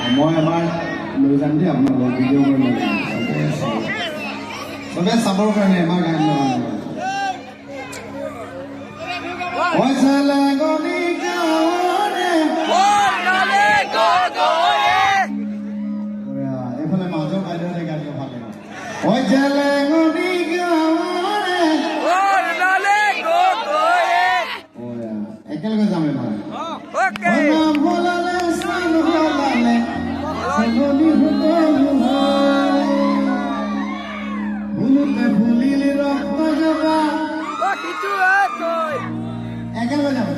মই আমাৰ লৈ যাম দেই আপোনালোকক ভিডিঅ' কৰি লৈ যাম চবে চাবৰ কাৰণে আমাৰ গান এইফালে মাজৰ বাইদেউহঁতে গান ভাল একেলগে যাম এবাৰ ফুলিলে ৰক্ত জবা একেলগে যাম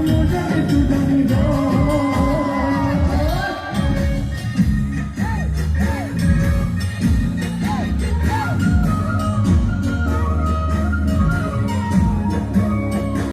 Mudane